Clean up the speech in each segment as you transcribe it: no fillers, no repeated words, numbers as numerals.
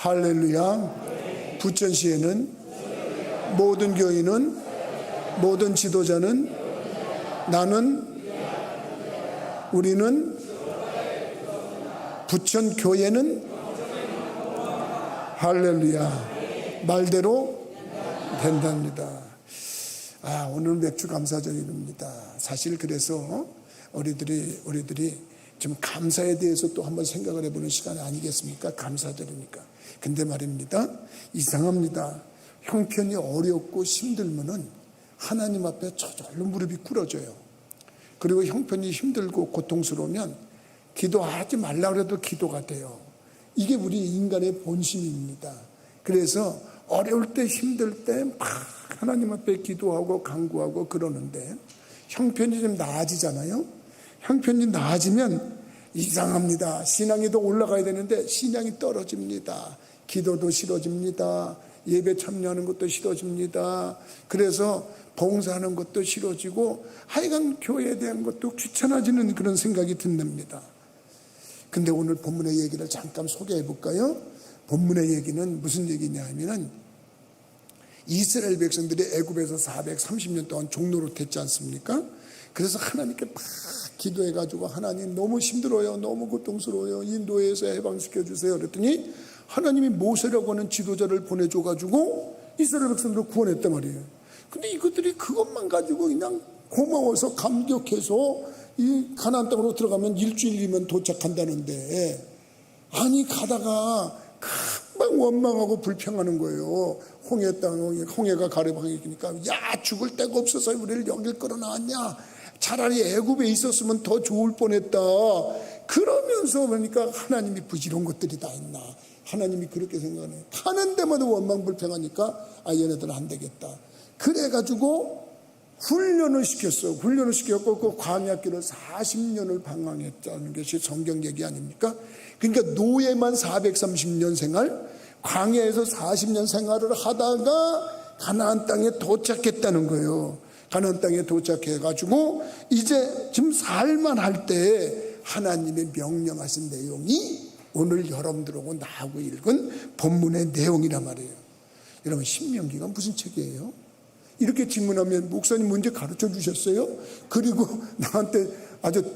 할렐루야. 부천시에는 모든 교인은, 모든 지도자는, 나는, 우리는, 부천교회는 할렐루야 말대로 된답니다. 오늘 맥주 감사절입니다. 사실 그래서 우리들이 좀 감사에 대해서 또 한번 생각을 해보는 시간 아니겠습니까? 감사절이니까. 근데 말입니다, 이상합니다. 형편이 어렵고 힘들면은 하나님 앞에 저절로 무릎이 꿇어져요. 그리고 형편이 힘들고 고통스러우면 기도하지 말라 그래도 기도가 돼요. 이게 우리 인간의 본심입니다. 그래서 어려울 때, 힘들 때 막 하나님 앞에 기도하고 간구하고 그러는데 형편이 좀 나아지잖아요. 형편이 나아지면 이상합니다. 신앙이 더 올라가야 되는데 신앙이 떨어집니다. 기도도 싫어집니다. 예배 참여하는 것도 싫어집니다. 그래서 봉사하는 것도 싫어지고 하여간 교회에 대한 것도 귀찮아지는 그런 생각이 든답니다. 근데 오늘 본문의 얘기를 잠깐 소개해 볼까요? 본문의 얘기는 무슨 얘기냐 하면은 이스라엘 백성들이 애굽에서 430년 동안 종노릇 했지 않습니까? 그래서 하나님께 막 기도해 가지고 하나님 너무 힘들어요, 너무 고통스러워요, 인도에서 해방시켜 주세요 그랬더니 하나님이 모세라고 하는 지도자를 보내줘 가지고 이스라엘 백성들을 구원했단 말이에요. 근데 이것들이 그것만 가지고 그냥 고마워서 감격해서 이 가나안 땅으로 들어가면 일주일이면 도착한다는데, 아니 가다가 금방 원망하고 불평하는 거예요. 홍해 땅, 홍해가 가래방이니까 야 죽을 데가 없어서 우리를 여길 끌어나왔냐, 차라리 애굽에 있었으면 더 좋을 뻔했다. 그러면서 그러니까 하나님이 부지런 것들이 다 있나, 하나님이 그렇게 생각해요. 가는 데마다 원망 불평하니까 얘네들은 안 되겠다. 그래가지고 훈련을 시켰어요. 훈련을 시켰고 그 광야길을 40년을 방황했다는 것이 성경 얘기 아닙니까? 그러니까 노예만 430년 생활, 광야에서 40년 생활을 하다가 가나안 땅에 도착했다는 거예요. 가나안 땅에 도착해가지고 이제 지금 살만할 때 하나님의 명령하신 내용이 오늘 여러분들하고 나하고 읽은 본문의 내용이란 말이에요. 여러분, 신명기가 무슨 책이에요? 이렇게 질문하면 목사님 문제 가르쳐 주셨어요? 그리고 나한테 아주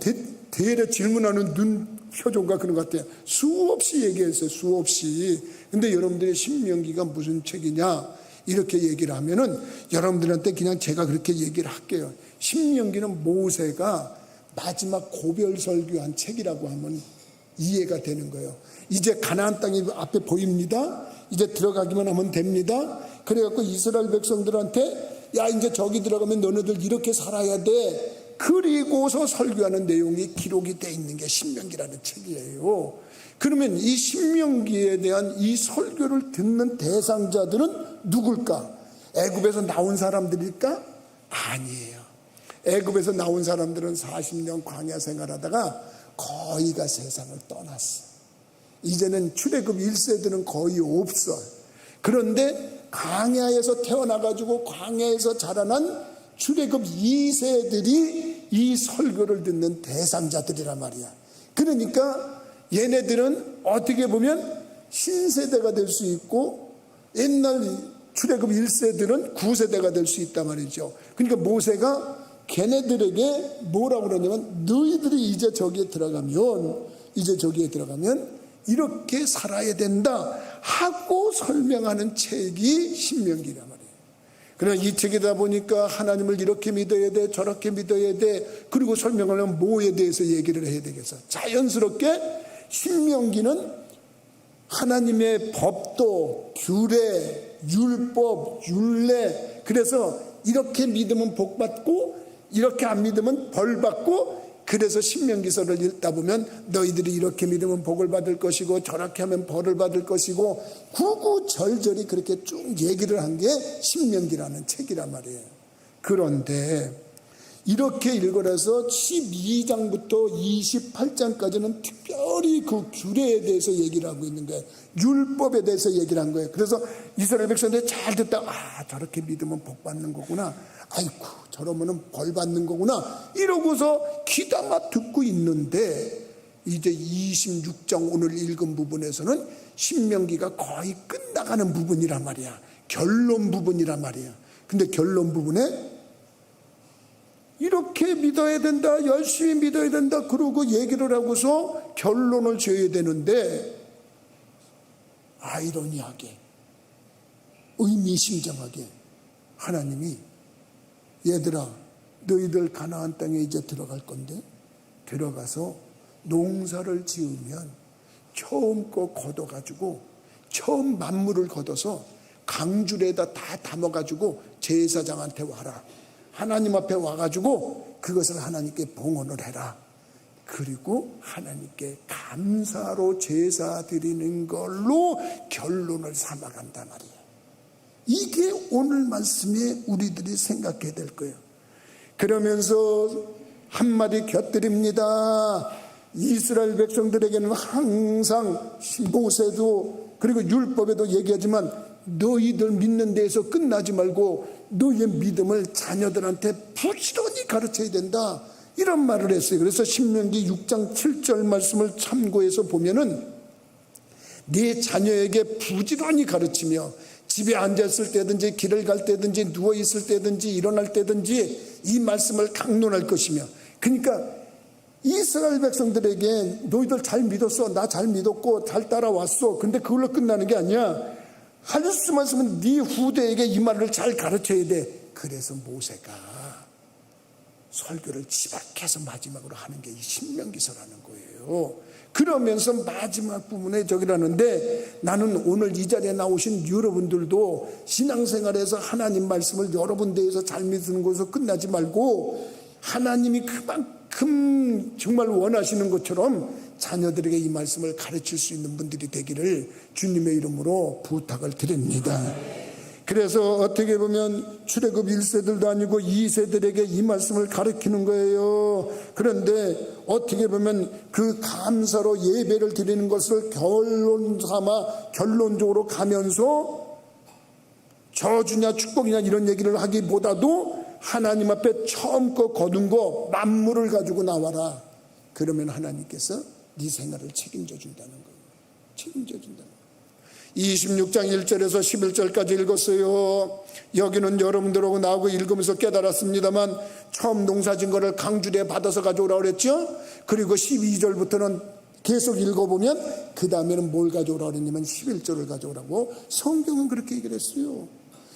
대래 질문하는 눈 표정과 그런 것 같아요. 수없이 얘기했어요. 수없이. 근데 여러분들의 신명기가 무슨 책이냐 이렇게 얘기를 하면은 여러분들한테 그냥 제가 그렇게 얘기를 할게요. 신명기는 모세가 마지막 고별 설교한 책이라고 하면 이해가 되는 거예요. 이제 가나안 땅이 앞에 보입니다. 이제 들어가기만 하면 됩니다. 그래갖고 이스라엘 백성들한테 야 이제 저기 들어가면 너네들 이렇게 살아야 돼. 그리고서 설교하는 내용이 기록이 돼 있는 게 신명기라는 책이에요. 그러면 이 신명기에 대한 이 설교를 듣는 대상자들은 누굴까? 애굽에서 나온 사람들일까? 아니에요. 애굽에서 나온 사람들은 40년 광야 생활하다가 거의가 세상을 떠났어. 이제는 출애굽 1세들은 거의 없어. 그런데 광야에서 태어나가지고 광야에서 자라난 출애굽 2세들이 이 설교를 듣는 대상자들이란 말이야. 그러니까 얘네들은 어떻게 보면 신세대가 될 수 있고 옛날 출애굽 1세들은 9세대가 될 수 있단 말이죠. 그러니까 모세가 걔네들에게 뭐라고 그러냐면 너희들이 이제 저기에 들어가면 이렇게 살아야 된다 하고 설명하는 책이 신명기란 말이에요. 그러나 이 책이다 보니까 하나님을 이렇게 믿어야 돼, 저렇게 믿어야 돼, 그리고 설명하려면 뭐에 대해서 얘기를 해야 되겠어. 자연스럽게 신명기는 하나님의 법도, 규례, 율법, 율례, 그래서 이렇게 믿으면 복 받고 이렇게 안 믿으면 벌 받고, 그래서 신명기서를 읽다 보면 너희들이 이렇게 믿으면 복을 받을 것이고 저렇게 하면 벌을 받을 것이고 구구절절히 그렇게 쭉 얘기를 한 게 신명기라는 책이란 말이에요. 그런데 이렇게 읽어서 12장부터 28장까지는 특별히 그 규례에 대해서 얘기를 하고 있는 거예요. 율법에 대해서 얘기를 한 거예요. 그래서 이스라엘 백성들이 잘 듣다가 저렇게 믿으면 복 받는 거구나, 아이고 저러면은 벌 받는 거구나 이러고서 귀담아 듣고 있는데 이제 26장 오늘 읽은 부분에서는 신명기가 거의 끝나가는 부분이란 말이야. 결론 부분이란 말이야. 근데 결론 부분에 이렇게 믿어야 된다, 열심히 믿어야 된다 그러고 얘기를 하고서 결론을 지어야 되는데, 아이러니하게 의미심장하게 하나님이 얘들아 너희들 가나안 땅에 이제 들어갈 건데 들어가서 농사를 지으면 처음 거 걷어가지고 처음 만물을 걷어서 강줄에다 다 담아가지고 제사장한테 와라. 하나님 앞에 와가지고 그것을 하나님께 봉헌을 해라. 그리고 하나님께 감사로 제사 드리는 걸로 결론을 삼아간단 말이에요. 이게 오늘 말씀에 우리들이 생각해야 될 거예요. 그러면서 한마디 곁들입니다. 이스라엘 백성들에게는 항상 모세도 그리고 율법에도 얘기하지만 너희들 믿는 데에서 끝나지 말고 너희의 믿음을 자녀들한테 부지런히 가르쳐야 된다, 이런 말을 했어요. 그래서 신명기 6장 7절 말씀을 참고해서 보면은 네 자녀에게 부지런히 가르치며 집에 앉았을 때든지 길을 갈 때든지 누워있을 때든지 일어날 때든지 이 말씀을 강론할 것이며, 그러니까 이스라엘 백성들에게 너희들 잘 믿었어, 나 잘 믿었고 잘 따라왔어, 근데 그걸로 끝나는 게 아니야. 할 수만 있으면 네 후대에게 이 말을 잘 가르쳐야 돼. 그래서 모세가 설교를 지박해서 마지막으로 하는 게 이 신명기서라는 거예요. 그러면서 마지막 부분에 저기라는데, 나는 오늘 이 자리에 나오신 여러분들도 신앙생활에서 하나님 말씀을 여러 군데에서 잘 믿는 것으로 끝나지 말고 하나님이 그만큼 정말 원하시는 것처럼 자녀들에게 이 말씀을 가르칠 수 있는 분들이 되기를 주님의 이름으로 부탁을 드립니다. 그래서 어떻게 보면 출애굽 1세들도 아니고 2세들에게 이 말씀을 가르치는 거예요. 그런데 어떻게 보면 그 감사로 예배를 드리는 것을 결론 삼아 결론적으로 가면서 저주냐 축복이냐 이런 얘기를 하기보다도 하나님 앞에 처음 거 거둔 거 만물을 가지고 나와라. 그러면 하나님께서 네 생활을 책임져 준다는 거예요. 책임져 준다는 거예요. 26장 1절에서 11절까지 읽었어요. 여기는 여러분들하고 나하고 읽으면서 깨달았습니다만 처음 농사진 거를 강주리에 받아서 가져오라고 그랬죠. 그리고 12절부터는 계속 읽어보면 그 다음에는 뭘 가져오라고 그랬냐면 11절을 가져오라고 성경은 그렇게 얘기를 했어요.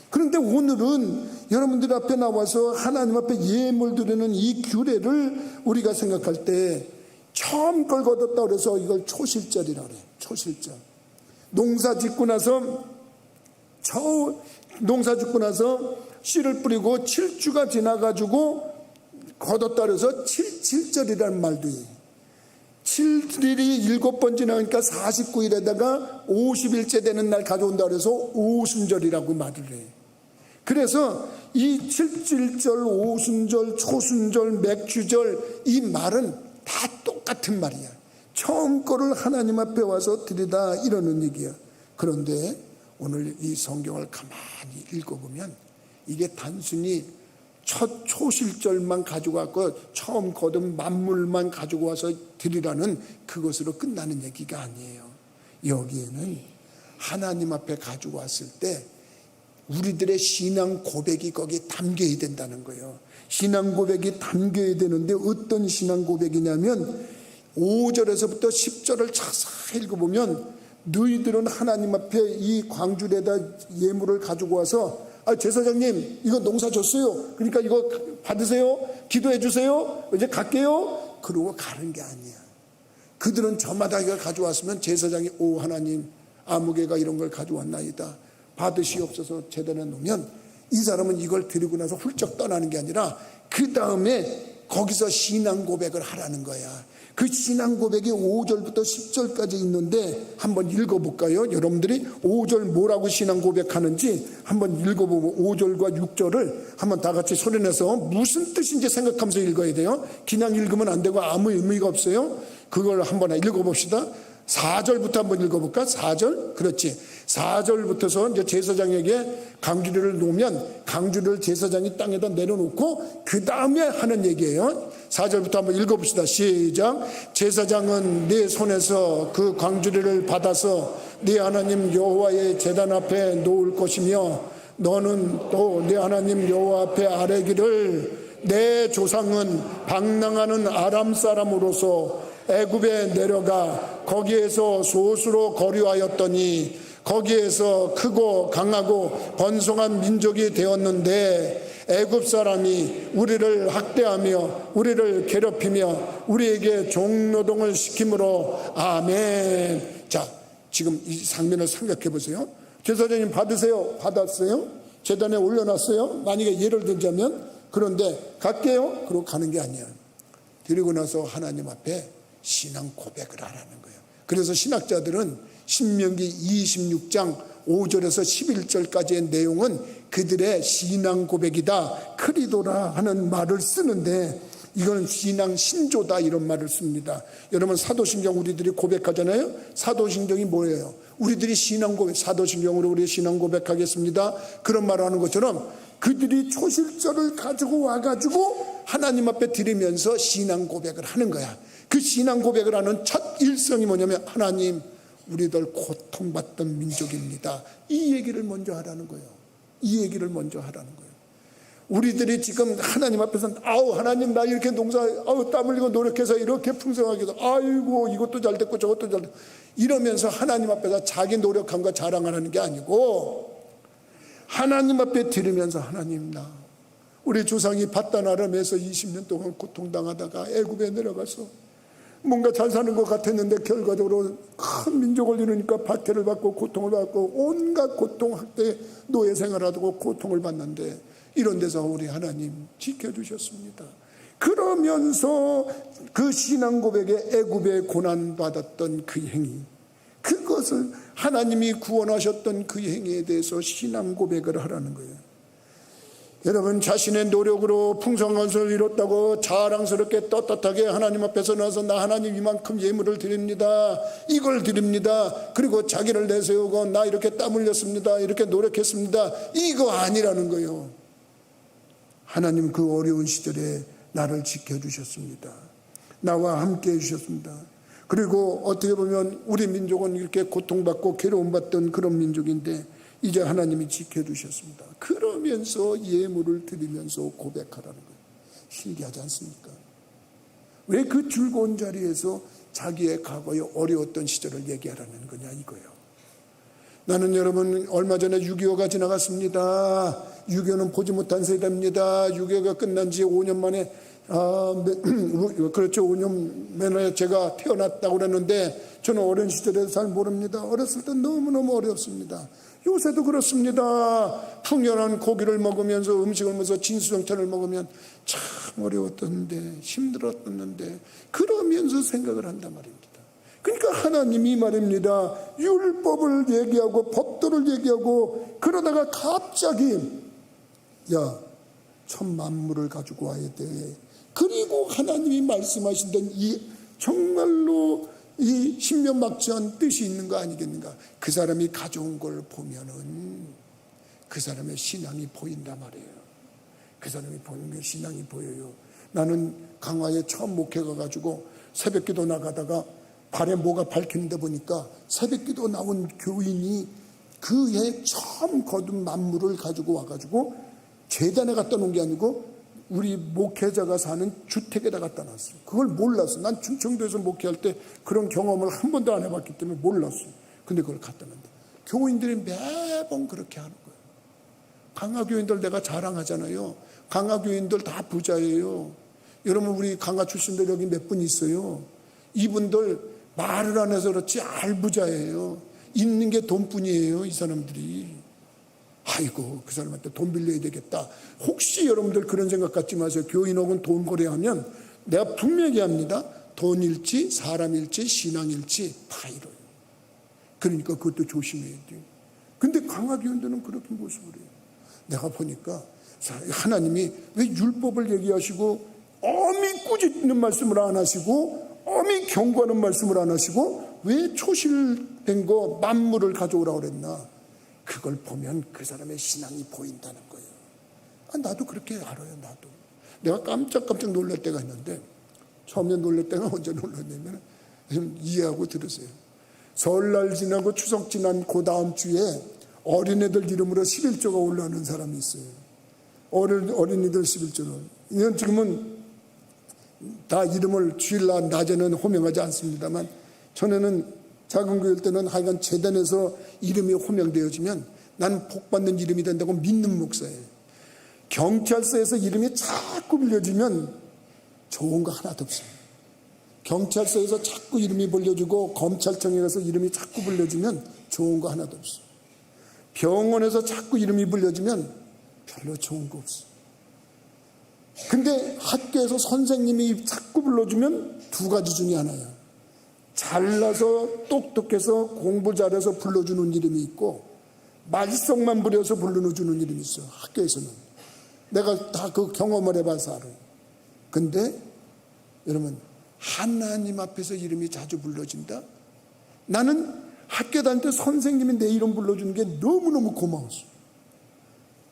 그런데 오늘은 여러분들 앞에 나와서 하나님 앞에 예물 드리는 이 규례를 우리가 생각할 때 처음 걸 거뒀다 그래서 이걸 초실절이라고 그래요. 초실절. 농사 짓고 나서 씨를 뿌리고 7주가 지나가지고 거뒀다 그래서 7절이라는 말도 해요. 7일이 7번 지나니까 49일에다가 50일째 되는 날 가져온다 그래서 오순절이라고 말을 해요. 그래서 이 7.7절, 오순절, 초순절, 맥주절 이 말은 다 똑같은 말이야. 처음 거를 하나님 앞에 와서 드리다 이러는 얘기야. 그런데 오늘 이 성경을 가만히 읽어보면 이게 단순히 첫 초실절만 가지고 왔고 처음 거둔 만물만 가지고 와서 드리라는 그것으로 끝나는 얘기가 아니에요. 여기에는 하나님 앞에 가지고 왔을 때 우리들의 신앙 고백이 거기에 담겨야 된다는 거예요. 신앙 고백이 담겨야 되는데 어떤 신앙 고백이냐면 5절에서부터 10절을 자세히 읽어보면 너희들은 하나님 앞에 이 광줄에다 예물을 가지고 와서 제사장님 이거 농사 졌어요, 그러니까 이거 받으세요, 기도해 주세요, 이제 갈게요 그러고 가는 게 아니야. 그들은 저마다 이걸 가져왔으면 제사장이 오 하나님 아무개가 이런 걸 가져왔나이다 받으시옵소서 제단에 놓으면 이 사람은 이걸 드리고 나서 훌쩍 떠나는 게 아니라 그 다음에 거기서 신앙 고백을 하라는 거야. 그 신앙 고백이 5절부터 10절까지 있는데 한번 읽어볼까요? 여러분들이 5절 뭐라고 신앙 고백하는지 한번 읽어보고 5절과 6절을 한번 다 같이 소리내서 무슨 뜻인지 생각하면서 읽어야 돼요. 그냥 읽으면 안 되고 아무 의미가 없어요. 그걸 한번 읽어봅시다. 4절부터 한번 읽어볼까? 4절? 그렇지. 4절부터서 이제 제사장에게 강주리를 놓으면 강주리를 제사장이 땅에다 내려놓고 그 다음에 하는 얘기예요. 4절부터 한번 읽어봅시다. 시작. 제사장은 네 손에서 그 광주리를 받아서 네 하나님 여호와의 제단 앞에 놓을 것이며 너는 또 네 하나님 여호와 앞에 아뢰기를 내 조상은 방랑하는 아람 사람으로서 애굽에 내려가 거기에서 소수로 거류하였더니 거기에서 크고 강하고 번성한 민족이 되었는데 애굽 사람이 우리를 학대하며 우리를 괴롭히며 우리에게 종노동을 시키므로 아멘. 자, 지금 이 장면을 생각해 보세요. 제사장님 받으세요. 받았어요? 제단에 올려놨어요? 만약에 예를 들자면, 그런데 갈게요. 그러고 가는 게 아니에요. 그리고 나서 하나님 앞에 신앙 고백을 하라는 거예요. 그래서 신학자들은 신명기 26장 5절에서 11절까지의 내용은 그들의 신앙 고백이다, 크리도라 하는 말을 쓰는데, 이거는 신앙 신조다 이런 말을 씁니다. 여러분, 사도신경 우리들이 고백하잖아요. 사도신경이 뭐예요? 우리들이 신앙 고백, 사도신경으로 우리 신앙 고백하겠습니다, 그런 말을 하는 것처럼 그들이 초실절을 가지고 와가지고 하나님 앞에 드리면서 신앙 고백을 하는 거야. 그 신앙 고백을 하는 첫 일성이 뭐냐면, 하나님 우리들 고통받던 민족입니다, 이 얘기를 먼저 하라는 거예요. 이 얘기를 먼저 하라는 거예요. 우리들이 지금 하나님 앞에서 아우 하나님 나 이렇게 농사 땀 흘리고 노력해서 이렇게 풍성하게 해서 아이고 이것도 잘 됐고 저것도 잘 됐고 이러면서 하나님 앞에서 자기 노력한 거 자랑하는 게 아니고, 하나님 앞에 드리면서 하나님 나 우리 조상이 바단 아람에서 20년 동안 고통당하다가 애굽에 내려가서 뭔가 잘 사는 것 같았는데 결과적으로 큰 민족을 이루니까 박해를 받고 고통을 받고 온갖 고통, 학대, 노예 생활하고 고통을 받는데 이런 데서 우리 하나님 지켜주셨습니다. 그러면서 그 신앙 고백에 애굽에 고난받았던 그 행위, 그것을 하나님이 구원하셨던 그 행위에 대해서 신앙 고백을 하라는 거예요. 여러분, 자신의 노력으로 풍성한 것을 이뤘다고 자랑스럽게 떳떳하게 하나님 앞에서 나서 나 하나님 이만큼 예물을 드립니다, 이걸 드립니다, 그리고 자기를 내세우고 나 이렇게 땀 흘렸습니다, 이렇게 노력했습니다, 이거 아니라는 거예요. 하나님 그 어려운 시절에 나를 지켜주셨습니다. 나와 함께 해주셨습니다. 그리고 어떻게 보면 우리 민족은 이렇게 고통받고 괴로움받던 그런 민족인데 이제 하나님이 지켜주셨습니다. 그러면서 예물을 드리면서 고백하라는 거예요. 신기하지 않습니까? 왜 그 즐거운 자리에서 자기의 과거의 어려웠던 시절을 얘기하라는 거냐 이거예요. 나는 여러분 얼마 전에 6.25가 지나갔습니다. 6.25는 보지 못한 세대입니다. 6.25가 끝난 지 5년 만에 그렇죠, 5년 만에 제가 태어났다고 그랬는데 저는 어린 시절에 잘 모릅니다. 어렸을 때 너무너무 어렵습니다. 요새도 그렇습니다. 풍요한 고기를 먹으면서 음식을 먹어서 진수성찬을 먹으면 참 어려웠던데 힘들었었는데 그러면서 생각을 한단 말입니다. 그러니까 하나님이 말입니다. 율법을 얘기하고 법도를 얘기하고 그러다가 갑자기 야, 천 만물을 가지고 와야 돼. 그리고 하나님이 말씀하시던 이 정말로 이 신명막지한 뜻이 있는 거 아니겠는가? 그 사람이 가져온 걸 보면은 그 사람의 신앙이 보인단 말이에요. 그 사람이 보는 게 신앙이 보여요. 나는 강화에 처음 목회 가가지고 새벽기도 나가다가 발에 뭐가 밝히는데 보니까 새벽기도 나온 교인이 그 해 처음 거둔 만물을 가지고 와가지고 재단에 갖다 놓은 게 아니고 우리 목회자가 사는 주택에다 갖다 놨어요. 그걸 몰랐어. 난 충청도에서 목회할 때 그런 경험을 한 번도 안 해봤기 때문에 몰랐어요. 근데 그걸 갖다 놨는데 교인들이 매번 그렇게 하는 거예요. 강화교인들 내가 자랑하잖아요. 강화교인들 다 부자예요. 여러분, 우리 강화 출신들 여기 몇 분 있어요. 이분들 말을 안 해서 그렇지 알부자예요. 있는 게 돈뿐이에요, 이 사람들이. 아이고, 그 사람한테 돈 빌려야 되겠다. 혹시 여러분들 그런 생각 갖지 마세요. 교인하고는 돈 거래하면 내가 분명히 합니다. 돈일지 사람일지 신앙일지 다 이뤄요. 그러니까 그것도 조심해야 돼요. 근데 강화교인들은 그렇게 모습을 해요. 내가 보니까 하나님이 왜 율법을 얘기하시고 엄히 꾸짖는 말씀을 안 하시고 엄히 경고하는 말씀을 안 하시고 왜 초실된 거 만물을 가져오라고 그랬나? 그걸 보면 그 사람의 신앙이 보인다는 거예요. 나도 그렇게 알아요. 내가 깜짝깜짝 놀랄 때가 있는데, 처음에 놀랄 때가 언제 놀랐냐면, 좀 이해하고 들으세요. 설날 지나고 추석 지난 그 다음 주에 어린애들 이름으로 11조가 올라오는 사람이 있어요. 어린이들 11조를. 이건 지금은 다 이름을 주일날 낮에는 호명하지 않습니다만, 전에는 작은 교회 때는 하여간 재단에서 이름이 호명되어지면 나는 복받는 이름이 된다고 믿는 목사예요. 경찰서에서 이름이 자꾸 불려지면 좋은 거 하나도 없어요. 경찰서에서 자꾸 이름이 불려지고 검찰청에 가서 이름이 자꾸 불려지면 좋은 거 하나도 없어요. 병원에서 자꾸 이름이 불려지면 별로 좋은 거 없어요. 근데 학교에서 선생님이 자꾸 불러주면 두 가지 중에 하나야. 잘나서 똑똑해서 공부 잘해서 불러주는 이름이 있고, 말썽만 부려서 불러주는 이름이 있어. 학교에서는 내가 다 그 경험을 해봐서 알아요. 근데 여러분, 하나님 앞에서 이름이 자주 불러진다? 나는 학교 다닐 때 선생님이 내 이름 불러주는 게 너무너무 고마웠어.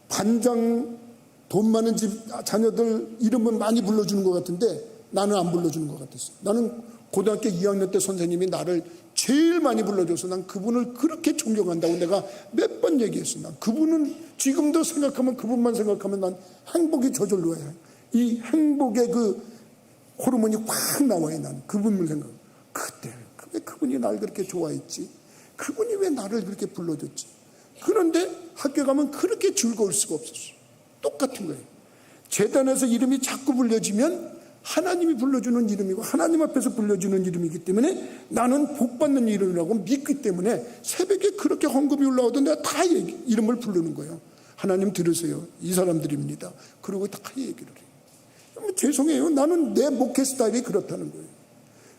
반장, 돈 많은 집 자녀들 이름은 많이 불러주는 것 같은데 나는 안 불러주는 것 같았어. 나는 고등학교 2학년 때 선생님이 나를 제일 많이 불러줘서 난 그분을 그렇게 존경한다고 내가 몇 번 얘기했어. 난 그분은 지금도 생각하면, 그분만 생각하면 난 행복이 저절로 해. 이 행복의 그 호르몬이 확 나와요. 난 그분을 생각해. 그때 왜 그분이 나를 그렇게 좋아했지? 그분이 왜 나를 그렇게 불러줬지? 그런데 학교 가면 그렇게 즐거울 수가 없었어. 똑같은 거예요. 재단에서 이름이 자꾸 불려지면 하나님이 불러주는 이름이고 하나님 앞에서 불려주는 이름이기 때문에 나는 복받는 이름이라고 믿기 때문에 새벽에 그렇게 헌금이 올라오던 내가 다 이름을 부르는 거예요. 하나님 들으세요. 이 사람들입니다. 그러고 다 얘기를 해요. 죄송해요. 나는 내 목회 스타일이 그렇다는 거예요.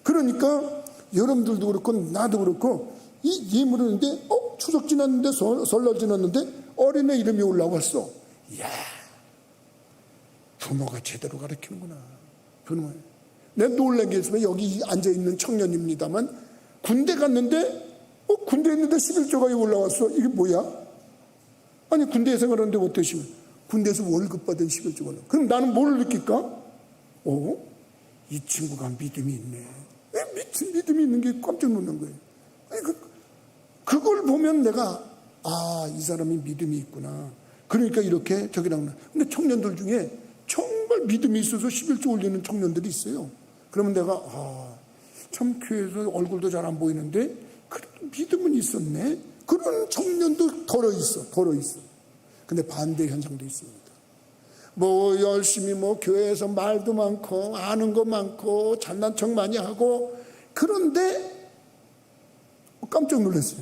그러니까 여러분들도 그렇고 나도 그렇고 이 예물을 했는데 추석 지났는데 설날 지났는데 어린애 이름이 올라왔어. 이야, 부모가 제대로 가르치는구나. 부모예요. 내가 놀란 게 있으면 여기 앉아있는 청년입니다만 군대 갔는데 군대에 있는데 11조가 올라왔어. 이게 뭐야? 아니 군대 생활하는데 어떠시면 군대에서 월급 받은 11조가 올라. 그럼 나는 뭘 느낄까? 이 친구가 믿음이 있네. 믿음이 있는 게 깜짝 놀란 거예요. 아니, 그걸 보면 내가 이 사람이 믿음이 있구나. 그러니까 이렇게 저기랑. 근데 청년들 중에 정말 믿음이 있어서 11조 올리는 청년들이 있어요. 그러면 내가 참 교회에서 얼굴도 잘 안 보이는데 그래도 믿음은 있었네. 그런 청년도 덜어 있어. 근데 반대 현상도 있습니다. 열심히 교회에서 말도 많고 아는 거 많고 잘난 척 많이 하고, 그런데 깜짝 놀랐어요.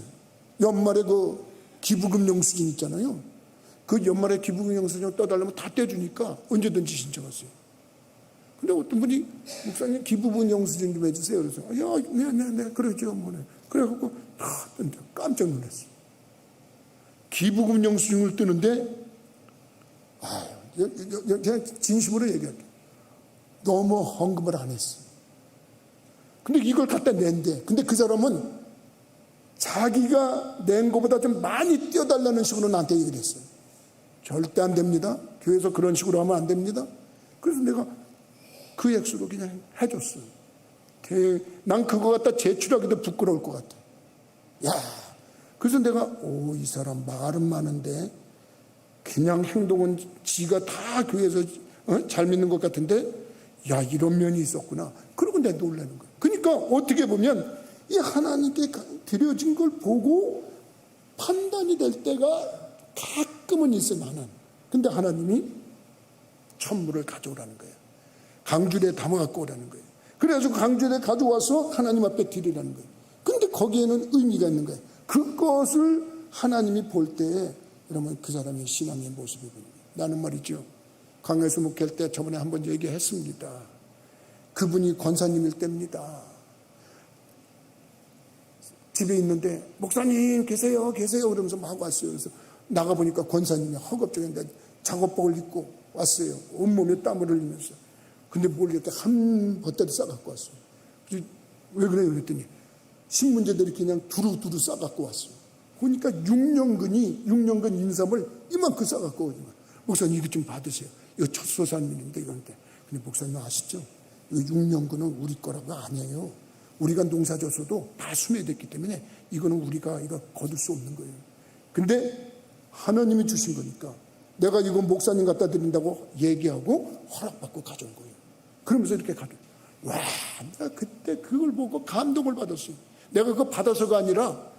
연말에 그 기부금 영수증 있잖아요. 그 연말에 기부금 영수증 떠달라면 다 떼주니까 언제든지 신청하세요. 근데 어떤 분이 목사님 기부금 영수증 좀 해주세요. 그래서 네 그러죠. 그래갖고 다 뜬다. 깜짝 놀랐어요. 기부금 영수증을 뜨는데 그냥 진심으로 얘기할게요. 너무 헌금을 안 했어. 근데 이걸 갖다 낸대. 근데 그 사람은 자기가 낸 것보다 좀 많이 떼어달라는 식으로 나한테 얘기를 했어요. 절대 안 됩니다. 교회에서 그런 식으로 하면 안 됩니다. 그래서 내가 그 액수로 그냥 해줬어요. 난 그거 갖다 제출하기도 부끄러울 것 같아. 그래서 내가 이 사람 말은 많은데 그냥 행동은 지가 다 교회에서 잘 믿는 것 같은데 이런 면이 있었구나. 그러고 내가 놀라는 거야. 그러니까 어떻게 보면 이 하나님께 드려진 걸 보고 판단이 될 때가 가끔은 있어, 나는. 근데 하나님이 천물을 가져오라는 거예요. 강주리에 담아갖고 오라는 거예요. 그래가지고 강주리에 가져와서 하나님 앞에 드리라는 거예요. 근데 거기에는 의미가 있는 거예요. 그것을 하나님이 볼 때에 여러분 그 사람의 신앙의 모습이 보입니다. 나는 말이죠, 강에서 목회할 때 저번에 한번 얘기했습니다. 그분이 권사님일 때입니다. 집에 있는데 목사님 계세요 그러면서 막 왔어요. 그래서 나가보니까 권사님이 허겁지겁 작업복을 입고 왔어요. 온몸에 땀을 흘리면서. 근데 뭘 이렇게 한 버터리 싸갖고 왔어요. 왜 그래요? 그랬더니 신문제들이 그냥 두루두루 싸갖고 왔어요. 보니까 6년근 인삼을 이만큼 싸갖고 오는 거예요. 목사님 이거 좀 받으세요. 이거 첫 소산민인데 이건데 근데 목사님 아시죠? 이 6년근은 우리 거라고 아니에요. 우리가 농사 졌어도 다 수매됐기 때문에 이거는 우리가 이거 거둘 수 없는 거예요. 근데 하나님이 주신 거니까 내가 이거 목사님 갖다 드린다고 얘기하고 허락받고 가져온 거예요. 그러면서 이렇게 가져. 와, 내가 그때 그걸 보고 감동을 받았어요. 내가 그거 받아서가 아니라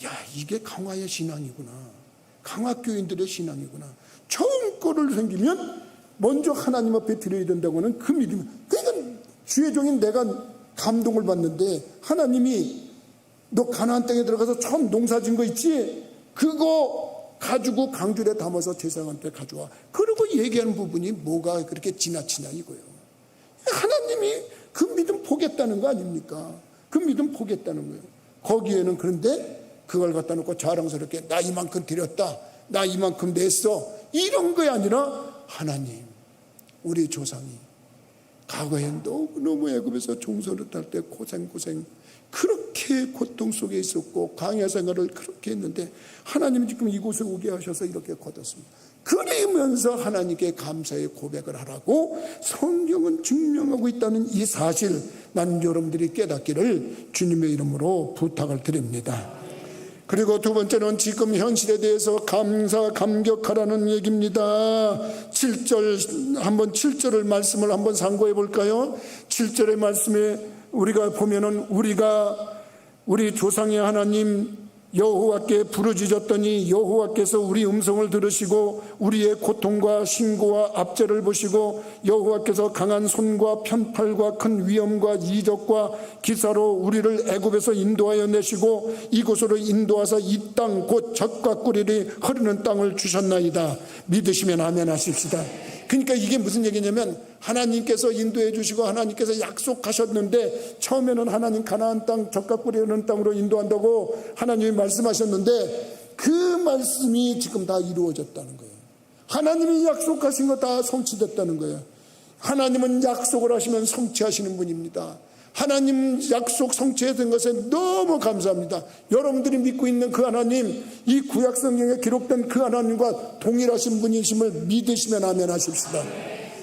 야, 이게 강화의 신앙이구나. 강화교인들의 신앙이구나. 처음 거를 생기면 먼저 하나님 앞에 드려야 된다고는 그 믿음. 그러니까 주의 종인 내가 감동을 받는데 하나님이 너 가나안 땅에 들어가서 처음 농사 진 거 있지? 그거 가지고 강줄에 담아서 제사장한테 가져와. 그러고 얘기하는 부분이 뭐가 그렇게 지나치냐 이거예요. 하나님이 그 믿음 보겠다는 거 아닙니까? 그 믿음 보겠다는 거예요. 거기에는 그런데 그걸 갖다 놓고 자랑스럽게 나 이만큼 드렸다, 나 이만큼 냈어, 이런 게 아니라 하나님, 우리 조상이 과거에 너무 애굽에서 종소를 탈 때 고생 그렇게 고통 속에 있었고 광야 생활을 그렇게 했는데 하나님이 지금 이곳에 오게 하셔서 이렇게 거뒀습니다. 그러면서 하나님께 감사의 고백을 하라고 성경은 증명하고 있다는 이 사실, 난 여러분들이 깨닫기를 주님의 이름으로 부탁을 드립니다. 그리고 두 번째는 지금 현실에 대해서 감격하라는 얘기입니다. 7절을 말씀을 한번 상고해 볼까요? 7절의 말씀에 우리가 보면은 우리 조상의 하나님 여호와께 부르짖었더니 여호와께서 우리 음성을 들으시고 우리의 고통과 신고와 압제를 보시고 여호와께서 강한 손과 편팔과 큰 위엄과 이적과 기사로 우리를 애굽에서 인도하여 내시고 이곳으로 인도하사 이 땅 곧 젖과 꿀이 흐르는 땅을 주셨나이다. 믿으시면 아멘 하십시다. 그러니까 이게 무슨 얘기냐면 하나님께서 인도해 주시고 하나님께서 약속하셨는데 처음에는 하나님 가나안 땅 젖과 꿀이 흐르는 땅으로 인도한다고 하나님이 말씀하셨는데 그 말씀이 지금 다 이루어졌다는 거예요. 하나님이 약속하신 거 다 성취됐다는 거예요. 하나님은 약속을 하시면 성취하시는 분입니다. 하나님 약속 성취된 것에 너무 감사합니다. 여러분들이 믿고 있는 그 하나님, 이 구약 성경에 기록된 그 하나님과 동일하신 분이심을 믿으시면 아멘 하십시다.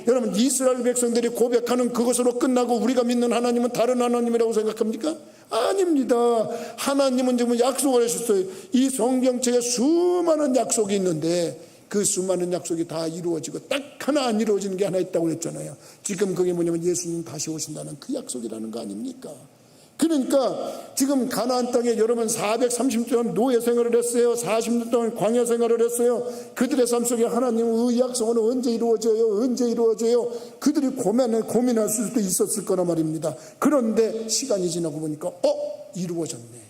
여러분, 이스라엘 백성들이 고백하는 그것으로 끝나고 우리가 믿는 하나님은 다른 하나님이라고 생각합니까? 아닙니다. 하나님은 지금 약속을 하셨어요. 이 성경책에 수많은 약속이 있는데 그 수많은 약속이 다 이루어지고 딱 하나 안 이루어지는 게 하나 있다고 했잖아요. 지금 그게 뭐냐면 예수님 다시 오신다는 그 약속이라는 거 아닙니까? 그러니까 지금 가나안 땅에 여러분 430년 동안 노예 생활을 했어요. 40년 동안 광야 생활을 했어요. 그들의 삶 속에 하나님의 약속은 언제 이루어져요? 그들이 고민할 수도 있었을 거란 말입니다. 그런데 시간이 지나고 보니까 이루어졌네.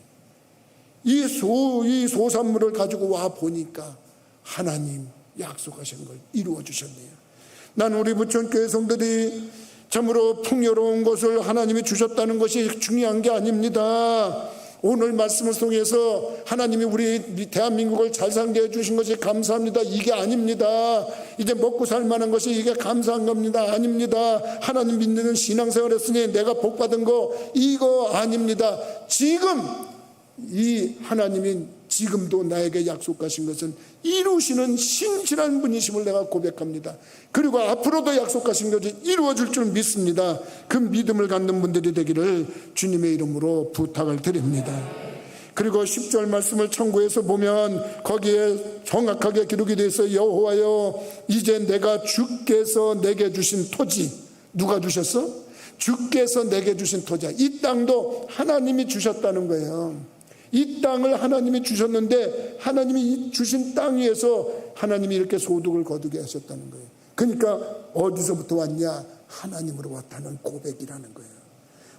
이 소산물을 가지고 와 보니까 하나님 약속하신 걸 이루어 주셨네요. 난 우리 부천교회 성도들이 참으로 풍요로운 것을 하나님이 주셨다는 것이 중요한 게 아닙니다. 오늘 말씀을 통해서 하나님이 우리 대한민국을 잘 살게 해주신 것이 감사합니다. 이게 아닙니다. 이제 먹고 살만한 것이 이게 감사한 겁니다. 아닙니다. 하나님 믿는 신앙생활 했으니 내가 복받은 거 이거 아닙니다. 지금 이 하나님이 지금도 나에게 약속하신 것은 이루시는 신실한 분이심을 내가 고백합니다. 그리고 앞으로도 약속하신 것이 이루어질 줄 믿습니다. 그 믿음을 갖는 분들이 되기를 주님의 이름으로 부탁을 드립니다. 그리고 10절 말씀을 참고해서 보면 거기에 정확하게 기록이 되어 있어요. 여호와여, 이제 내가 주께서 내게 주신 토지, 누가 주셨어? 주께서 내게 주신 토지야. 이 땅도 하나님이 주셨다는 거예요. 이 땅을 하나님이 주셨는데 하나님이 주신 땅 위에서 하나님이 이렇게 소득을 거두게 하셨다는 거예요. 그러니까 어디서부터 왔냐? 하나님으로 왔다는 고백이라는 거예요.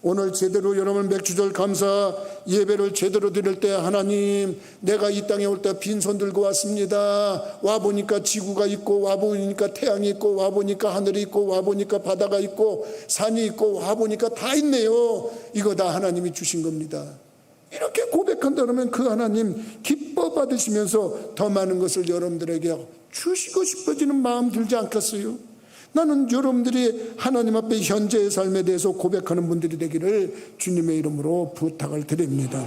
오늘 제대로 여러분 맥주절 감사 예배를 제대로 드릴 때 하나님, 내가 이 땅에 올 때 빈손 들고 왔습니다. 와보니까 지구가 있고 와보니까 태양이 있고 와보니까 하늘이 있고 와보니까 바다가 있고 산이 있고 와보니까 다 있네요. 이거 다 하나님이 주신 겁니다. 이렇게 고백한다면 그 하나님 기뻐 받으시면서 더 많은 것을 여러분들에게 주시고 싶어지는 마음 들지 않겠어요? 나는 여러분들이 하나님 앞에 현재의 삶에 대해서 고백하는 분들이 되기를 주님의 이름으로 부탁을 드립니다.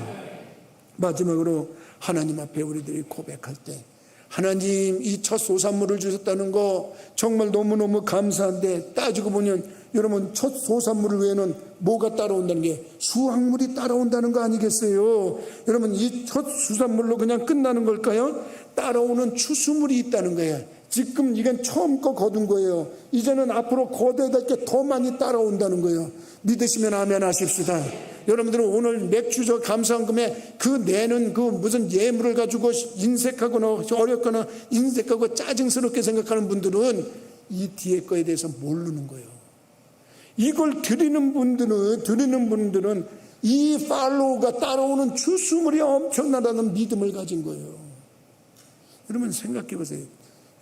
마지막으로 하나님 앞에 우리들이 고백할 때 하나님 이 첫 소산물을 주셨다는 거 정말 너무너무 감사한데, 따지고 보면 여러분 첫 소산물 외에는 뭐가 따라온다는 게, 수확물이 따라온다는 거 아니겠어요? 여러분 이 첫 수산물로 그냥 끝나는 걸까요? 따라오는 추수물이 있다는 거예요. 지금 이건 처음 거 거둔 거예요. 이제는 앞으로 거둬야 될 게 더 많이 따라온다는 거예요. 믿으시면 아멘 하십시다. 여러분들은 오늘 맥주 저 감사헌금에 그 내는 그 무슨 예물을 가지고 인색하거나 어렵거나 인색하고 짜증스럽게 생각하는 분들은 이 뒤에 거에 대해서 모르는 거예요. 이걸 드리는 분들은 이 팔로우가 따라오는 추수물이 엄청나다는 믿음을 가진 거예요. 여러분 생각해 보세요.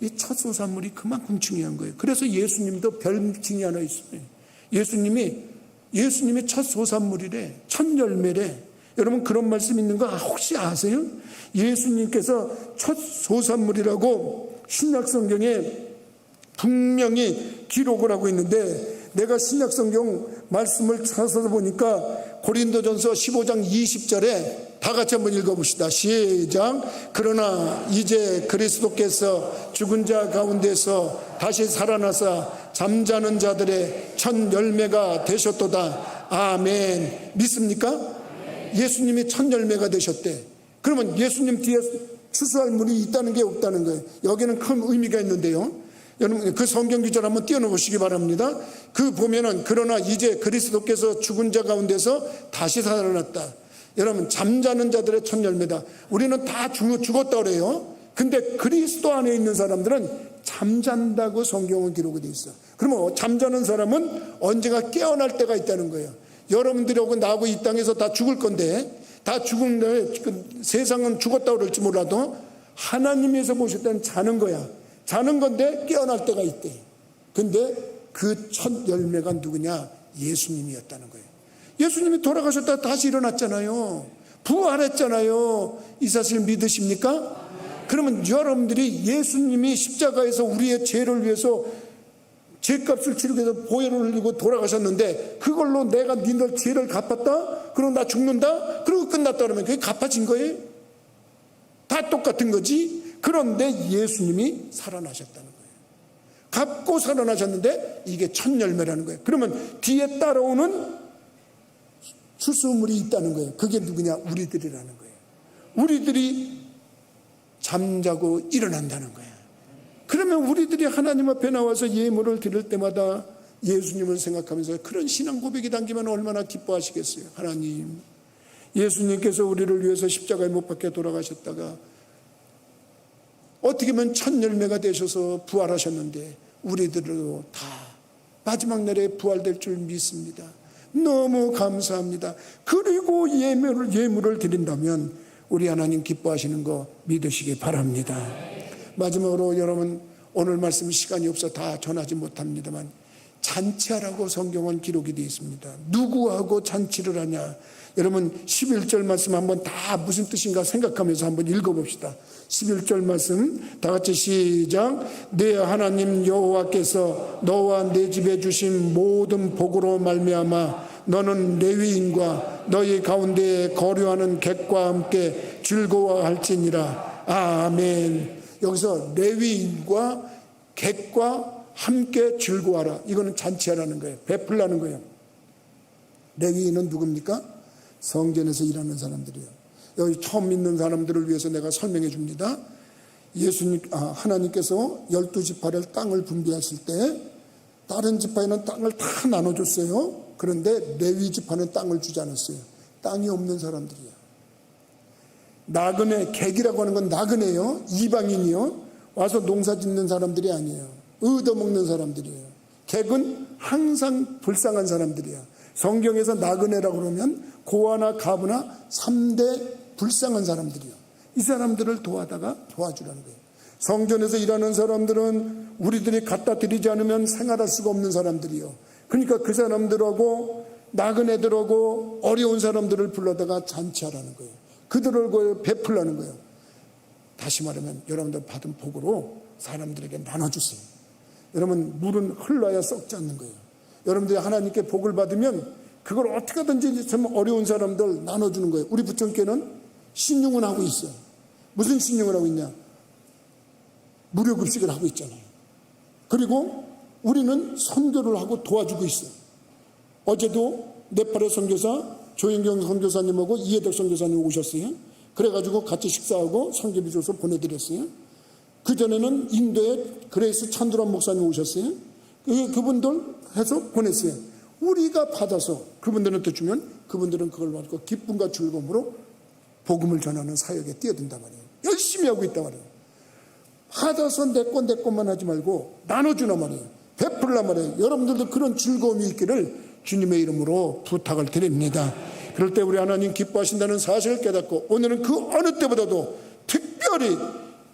이 첫 소산물이 그만큼 중요한 거예요. 그래서 예수님도 별칭이 하나 있어요. 예수님이 첫 소산물이래, 첫 열매래. 여러분 그런 말씀 있는 거 혹시 아세요? 예수님께서 첫 소산물이라고 신약성경에 분명히 기록을 하고 있는데, 내가 신약성경 말씀을 찾아서 보니까 고린도전서 15장 20절에 다 같이 한번 읽어봅시다. 시작. 그러나 이제 그리스도께서 죽은 자 가운데서 다시 살아나사 잠자는 자들의 첫 열매가 되셨도다. 아멘. 믿습니까? 예수님이 첫 열매가 되셨대. 그러면 예수님 뒤에 추수할 물이 있다는 게 없다는 거예요. 여기는 큰 의미가 있는데요. 여러분 그 성경 구절 한번 띄워놓으시기 바랍니다. 그 보면은 그러나 이제 그리스도께서 죽은 자 가운데서 다시 살아났다. 여러분 잠자는 자들의 첫 열매다. 우리는 다 죽었다 그래요. 근데 그리스도 안에 있는 사람들은 잠잔다고 성경은 기록이 되어 있어. 그러면 잠자는 사람은 언젠가 깨어날 때가 있다는 거예요. 여러분들하고 나하고 이 땅에서 다 죽을 건데, 다 죽은데 세상은 죽었다 그럴지 몰라도 하나님에서 보실 때는 자는 거야. 자는 건데 깨어날 때가 있대. 근데 그 첫 열매가 누구냐? 예수님이었다는 거예요. 예수님이 돌아가셨다가 다시 일어났잖아요. 부활했잖아요. 이 사실 믿으십니까? 그러면 여러분들이 예수님이 십자가에서 우리의 죄를 위해서 죄값을 치르기 위해서 보혈을 흘리고 돌아가셨는데, 그걸로 내가 니들 죄를 갚았다? 그럼 나 죽는다? 그리고 끝났다 그러면 그게 갚아진 거예요? 다 똑같은 거지. 그런데 예수님이 살아나셨다는 거예요. 갚고 살아나셨는데 이게 첫 열매라는 거예요. 그러면 뒤에 따라오는 추수물이 있다는 거예요. 그게 누구냐? 우리들이라는 거예요. 우리들이 잠자고 일어난다는 거예요. 그러면 우리들이 하나님 앞에 나와서 예물을 드릴 때마다 예수님을 생각하면서 그런 신앙 고백이 담기면 얼마나 기뻐하시겠어요. 하나님, 예수님께서 우리를 위해서 십자가에 못 박혀 돌아가셨다가 어떻게 보면 첫 열매가 되셔서 부활하셨는데 우리들도 다 마지막 날에 부활될 줄 믿습니다. 너무 감사합니다. 그리고 예물을 드린다면 우리 하나님 기뻐하시는 거 믿으시기 바랍니다. 마지막으로 여러분, 오늘 말씀 시간이 없어 다 전하지 못합니다만 잔치하라고 성경은 기록이 되어 있습니다. 누구하고 잔치를 하냐? 여러분 11절 말씀 한번 다 무슨 뜻인가 생각하면서 한번 읽어봅시다. 11절 말씀 다 같이 시작. 내 하나님 여호와께서 너와 내 집에 주신 모든 복으로 말미암아 너는 레위인과 너희 가운데 거류하는 객과 함께 즐거워할지니라. 아멘. 여기서 레위인과 객과 함께 즐거워하라. 이거는 잔치하라는 거예요. 베풀라는 거예요. 레위인은 누굽니까? 성전에서 일하는 사람들이에요. 여기 처음 믿는 사람들을 위해서 내가 설명해 줍니다. 하나님께서 12지파를 땅을 분배하실 때 다른 지파에는 땅을 다 나눠줬어요. 그런데 레위 지파는 땅을 주지 않았어요. 땅이 없는 사람들이에요. 나그네, 객이라고 하는 건 나그네요. 이방인이요. 와서 농사 짓는 사람들이 아니에요. 얻어먹는 사람들이에요. 객은 항상 불쌍한 사람들이에요. 성경에서 나그네라고 그러면 고아나 가부나 3대 불쌍한 사람들이요. 이 사람들을 도와주라는 거예요. 성전에서 일하는 사람들은 우리들이 갖다 드리지 않으면 생활할 수가 없는 사람들이요. 그러니까 그 사람들하고 나그네들하고 어려운 사람들을 불러다가 잔치하라는 거예요. 그들을 베풀라는 거예요. 다시 말하면 여러분들 받은 복으로 사람들에게 나눠주세요. 여러분 물은 흘러야 썩지 않는 거예요. 여러분들이 하나님께 복을 받으면 그걸 어떻게 하든지 참 어려운 사람들 나눠주는 거예요. 우리 부천교회는 신용을 하고 있어요. 무슨 신용을 하고 있냐? 무료급식을 하고 있잖아요. 그리고 우리는 선교를 하고 도와주고 있어요. 어제도 네팔의 선교사 조영경 선교사님하고 이해덕 선교사님 오셨어요. 그래가지고 같이 식사하고 선교비 줘서 보내드렸어요. 그전에는 인도에 그레이스 찬두란 목사님 오셨어요. 그분들 해서 보냈어요. 우리가 받아서 그분들한테 주면 그분들은 그걸 받고 기쁨과 즐거움으로 복음을 전하는 사역에 뛰어든단 말이에요. 열심히 하고 있단 말이에요. 받아서 내 것만 하지 말고 나눠주란 말이에요. 베풀란 말이에요. 여러분들도 그런 즐거움이 있기를 주님의 이름으로 부탁을 드립니다. 그럴 때 우리 하나님 기뻐하신다는 사실을 깨닫고 오늘은 그 어느 때보다도 특별히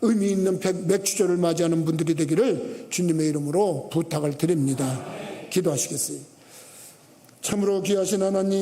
의미 있는 맥주절을 맞이하는 분들이 되기를 주님의 이름으로 부탁을 드립니다. 기도하시겠어요? 참으로 귀하신 하나님,